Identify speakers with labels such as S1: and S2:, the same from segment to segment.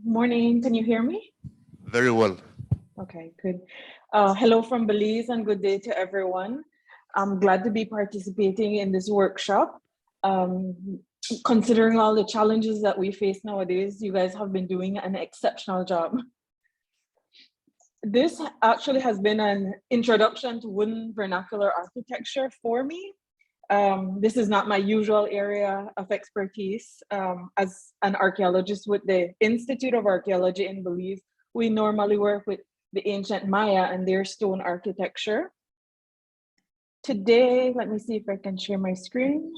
S1: Morning, can you hear me?
S2: Very well.
S1: Okay, good. Hello from Belize and good day to everyone. I'm glad to be participating in this workshop. Considering all the challenges that we face nowadays, you guys have been doing an exceptional job. This actually has been an introduction to wooden vernacular architecture for me. This is not my usual area of expertise. As an archaeologist with the Institute of Archaeology in Belize, we normally work with the ancient Maya and their stone architecture. Today, let me see if I can share my screen.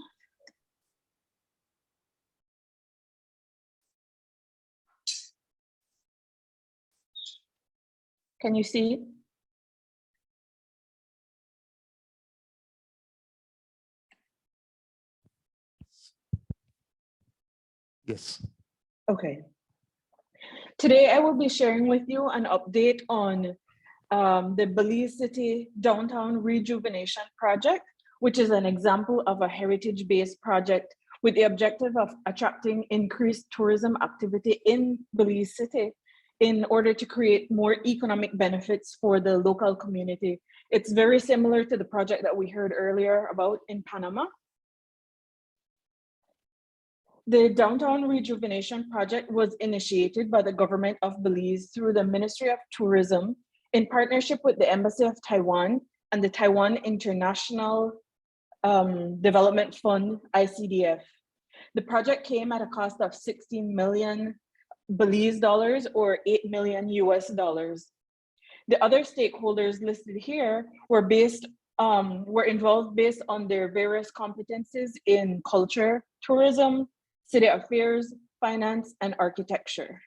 S1: Can you see it?
S2: Yes.
S1: Okay. Today, I will be sharing with you an update on the Belize City Downtown Rejuvenation Project, which is an example of a heritage-based project with the objective of attracting increased tourism activity in Belize City in order to create more economic benefits for the local community. It's very similar to the project that we heard earlier about in Panama. The Downtown Rejuvenation Project was initiated by the government of Belize through the Ministry of Tourism in partnership with the Embassy of Taiwan and the Taiwan International Development Fund, ICDF. The project came at a cost of 16 million Belize dollars or 8 million US dollars. The other stakeholders listed here were involved based on their various competencies in culture, tourism, city affairs, finance, and architecture.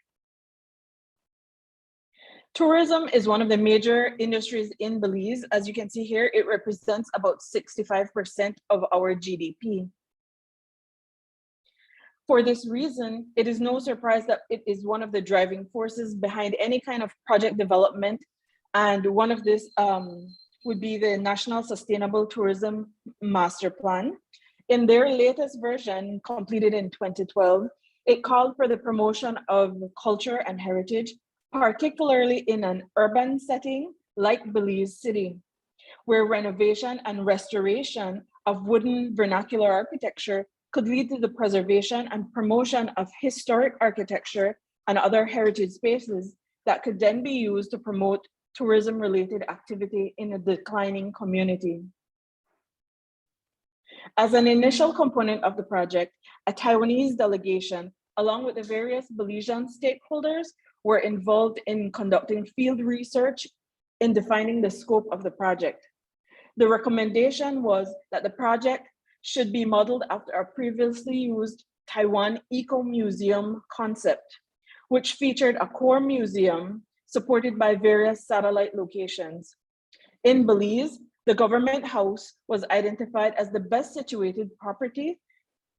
S1: Tourism is one of the major industries in Belize. As you can see here, it represents about 65% of our GDP. For this reason, it is no surprise that it is one of the driving forces behind any kind of project development. And one of this would be the National Sustainable Tourism Master Plan. In their latest version, completed in 2012, it called for the promotion of culture and heritage, particularly in an urban setting like Belize City, where renovation and restoration of wooden vernacular architecture could lead to the preservation and promotion of historic architecture and other heritage spaces that could then be used to promote tourism-related activity in a declining community. As an initial component of the project, a Taiwanese delegation, along with the various Belizean stakeholders, were involved in conducting field research in defining the scope of the project. The recommendation was that the project should be modeled after a previously used Taiwan Eco Museum concept, which featured a core museum supported by various satellite locations. In Belize, the government house was identified as the best situated property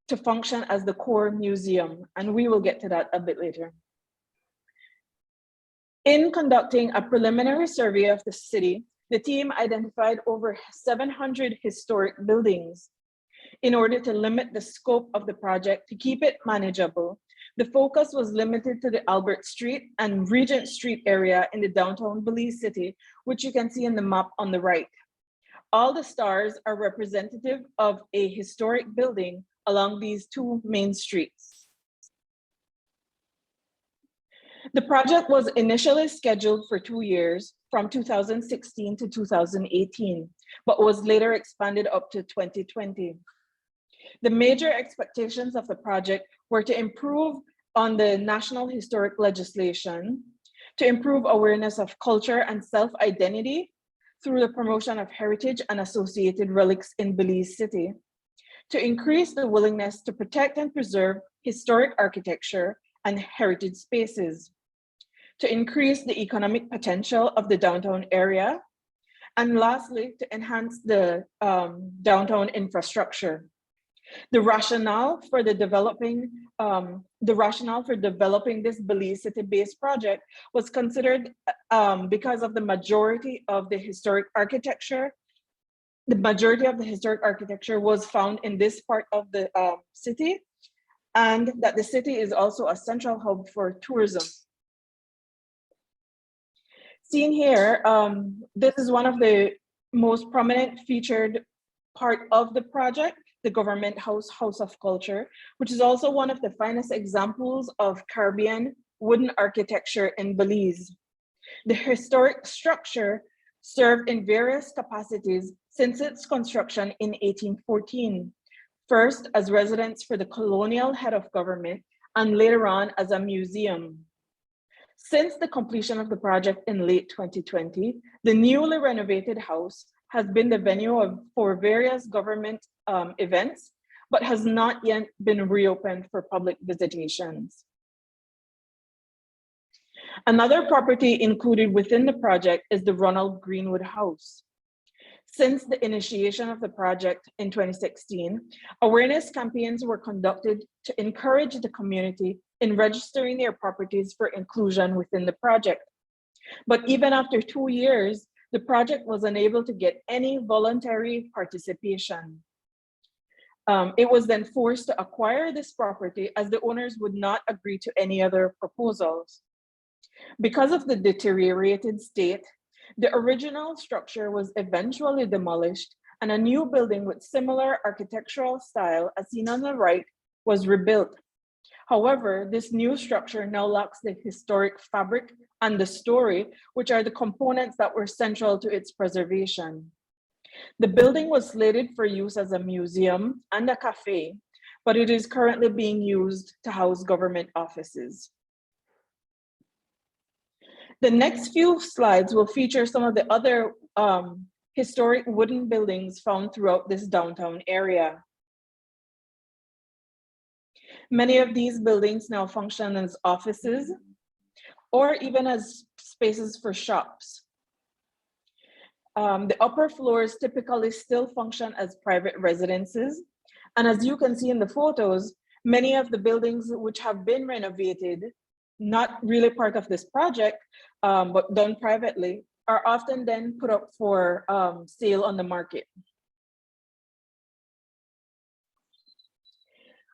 S1: to function as the core museum, and we will get to that a bit later. In conducting a preliminary survey of the city, the team identified over 700 historic buildings. In order to limit the scope of the project to keep it manageable, the focus was limited to the Albert Street and Regent Street area in the downtown Belize City, which you can see in the map on the right. All the stars are representative of a historic building along these two main streets. The project was initially scheduled for 2 years, from 2016 to 2018, but was later expanded up to 2020. The major expectations of the project were to improve on the national historic legislation, to improve awareness of culture and self-identity through the promotion of heritage and associated relics in Belize City, to increase the willingness to protect and preserve historic architecture and heritage spaces, to increase the economic potential of the downtown area, and lastly, to enhance the downtown infrastructure. The rationale for developing this Belize City-based project was considered because of the majority of the historic architecture. The majority of the historic architecture was found in this part of the city, and that the city is also a central hub for tourism. Seen here, this is one of the most prominent featured part of the project, the Government House, House of Culture, which is also one of the finest examples of Caribbean wooden architecture in Belize. The historic structure served in various capacities since its construction in 1814, first as residence for the colonial head of government and later on as a museum. Since the completion of the project in late 2020, the newly renovated house has been the venue for various government events, but has not yet been reopened for public visitations. Another property included within the project is the Ronald Greenwood House. Since the initiation of the project in 2016, awareness campaigns were conducted to encourage the community in registering their properties for inclusion within the project. But even after 2 years, the project was unable to get any voluntary participation. It was then forced to acquire this property as the owners would not agree to any other proposals. Because of the deteriorated state, the original structure was eventually demolished and a new building with similar architectural style as seen on the right was rebuilt. However, this new structure now lacks the historic fabric and the story, which are the components that were central to its preservation. The building was slated for use as a museum and a cafe, but it is currently being used to house government offices. The next few slides will feature some of the other historic wooden buildings found throughout this downtown area. Many of these buildings now function as offices or even as spaces for shops. The upper floors typically still function as private residences. And as you can see in the photos, many of the buildings which have been renovated, not really part of this project, but done privately, are often then put up for sale on the market.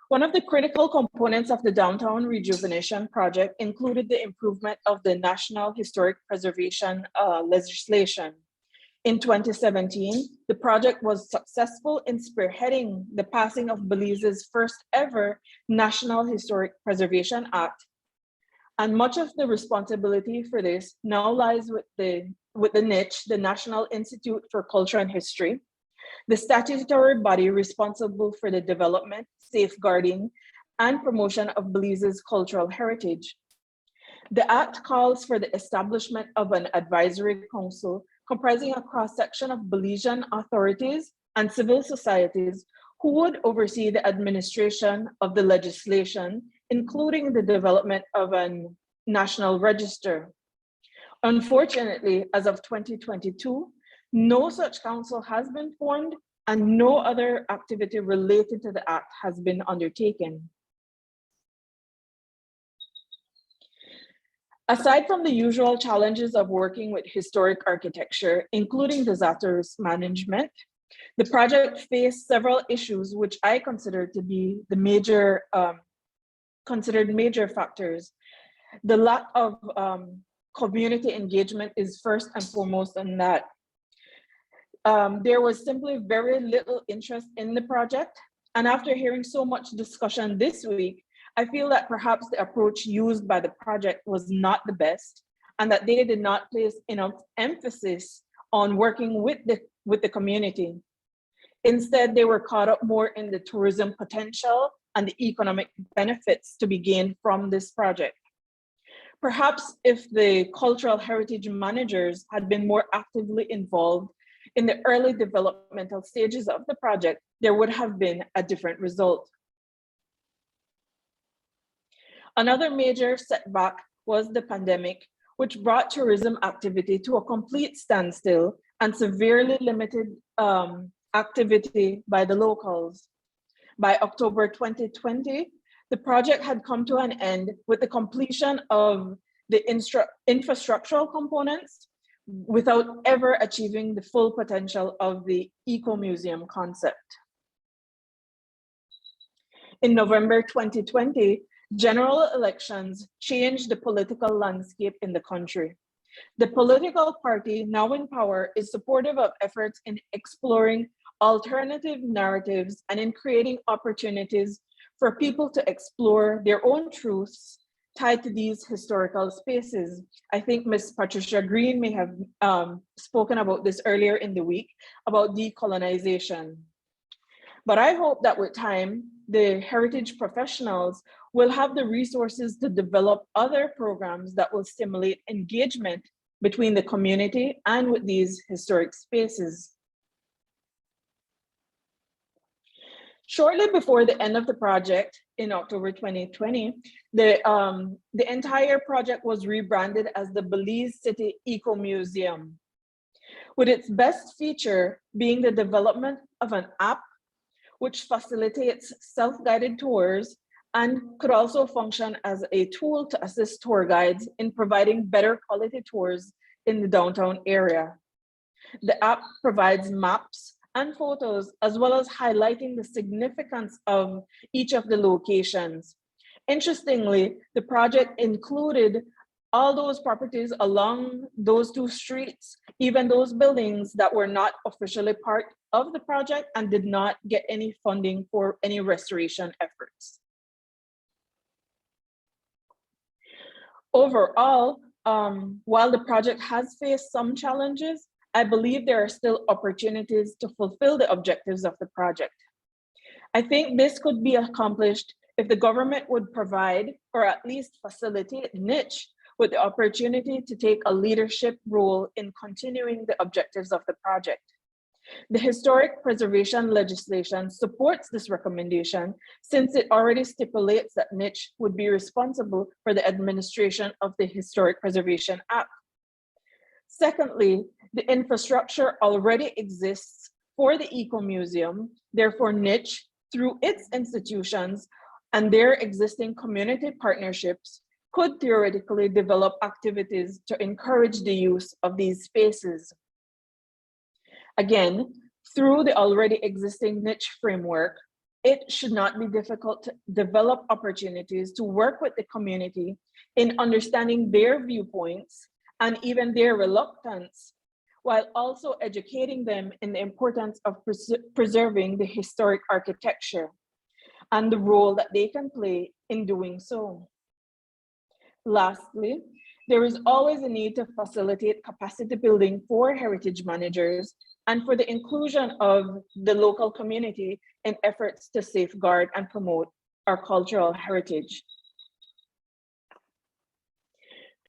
S1: One of the critical components of the downtown rejuvenation project included the improvement of the National Historic Preservation legislation. In 2017, the project was successful in spearheading the passing of Belize's first ever National Historic Preservation Act. And much of the responsibility for this now lies with the NICH, the National Institute for Culture and History, the statutory body responsible for the development, safeguarding, and promotion of Belize's cultural heritage. The Act calls for the establishment of an advisory council comprising a cross-section of Belizean authorities and civil societies who would oversee the administration of the legislation, including the development of a national register. Unfortunately, as of 2022, no such council has been formed and no other activity related to the Act has been undertaken. Aside from the usual challenges of working with historic architecture, including disaster risk management, the project faced several issues which I consider to be the considered major factors. The lack of community engagement is first and foremost on that. There was simply very little interest in the project. And after hearing so much discussion this week, I feel that perhaps the approach used by the project was not the best and that they did not place enough emphasis on working with the community. Instead, they were caught up more in the tourism potential and the economic benefits to be gained from this project. Perhaps if the cultural heritage managers had been more actively involved in the early developmental stages of the project, there would have been a different result. Another major setback was the pandemic, which brought tourism activity to a complete standstill and severely limited activity by the locals. By October 2020, the project had come to an end with the completion of the infrastructural components without ever achieving the full potential of the eco-museum concept. In November 2020, general elections changed the political landscape in the country. The political party now in power is supportive of efforts in exploring alternative narratives and in creating opportunities for people to explore their own truths tied to these historical spaces. I think Ms. Patricia Green may have spoken about this earlier in the week about decolonization. But I hope that with time, the heritage professionals will have the resources to develop other programs that will stimulate engagement between the community and with these historic spaces. Shortly before the end of the project in October 2020, the entire project was rebranded as the Belize City Eco Museum, with its best feature being the development of an app which facilitates self-guided tours and could also function as a tool to assist tour guides in providing better quality tours in the downtown area. The app provides maps and photos, as well as highlighting the significance of each of the locations. Interestingly, the project included all those properties along those two streets, even those buildings that were not officially part of the project and did not get any funding for any restoration efforts. Overall, while the project has faced some challenges, I believe there are still opportunities to fulfill the objectives of the project. I think this could be accomplished if the government would provide, or at least facilitate, niche with the opportunity to take a leadership role in continuing the objectives of the project. The historic preservation legislation supports this recommendation since it already stipulates that niche would be responsible for the administration of the Historic Preservation Act. Secondly, the infrastructure already exists for the Eco Museum, therefore niche, through its institutions and their existing community partnerships, could theoretically develop activities to encourage the use of these spaces. Again, through the already existing niche framework, it should not be difficult to develop opportunities to work with the community in understanding their viewpoints and even their reluctance, while also educating them in the importance of preserving the historic architecture and the role that they can play in doing so. Lastly, there is always a need to facilitate capacity building for heritage managers and for the inclusion of the local community in efforts to safeguard and promote our cultural heritage.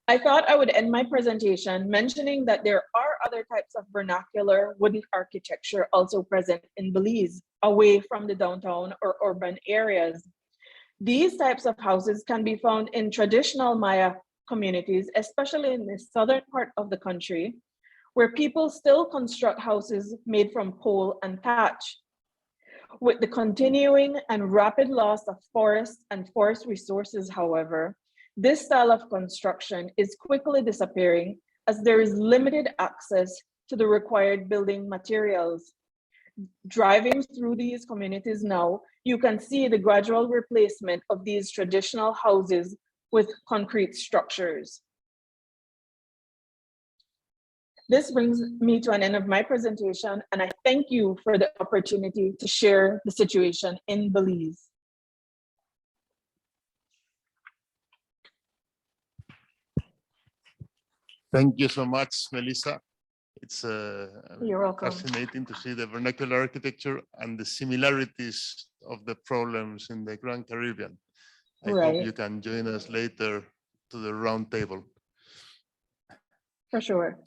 S1: I thought I would end my presentation mentioning that there are other types of vernacular wooden architecture also present in Belize, away from the downtown or urban areas. These types of houses can be found in traditional Maya communities, especially in the southern part of the country, where people still construct houses made from pole and thatch. With the continuing and rapid loss of forests and forest resources, however, this style of construction is quickly disappearing as there is limited access to the required building materials. Driving through these communities now, you can see the gradual replacement of these traditional houses with concrete structures. This brings me to an end of my presentation, and I thank you for the opportunity to share the situation in Belize.
S2: Thank you so much, Melissa. It's
S1: You're welcome.
S2: fascinating to see the vernacular architecture and the similarities of the problems in the Grand Caribbean. I hope you can join us later to the round table.
S1: For sure.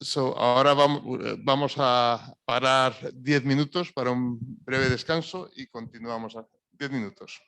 S2: So ahora vamos a parar 10 minutos para un breve descanso y continuamos a 10 minutos.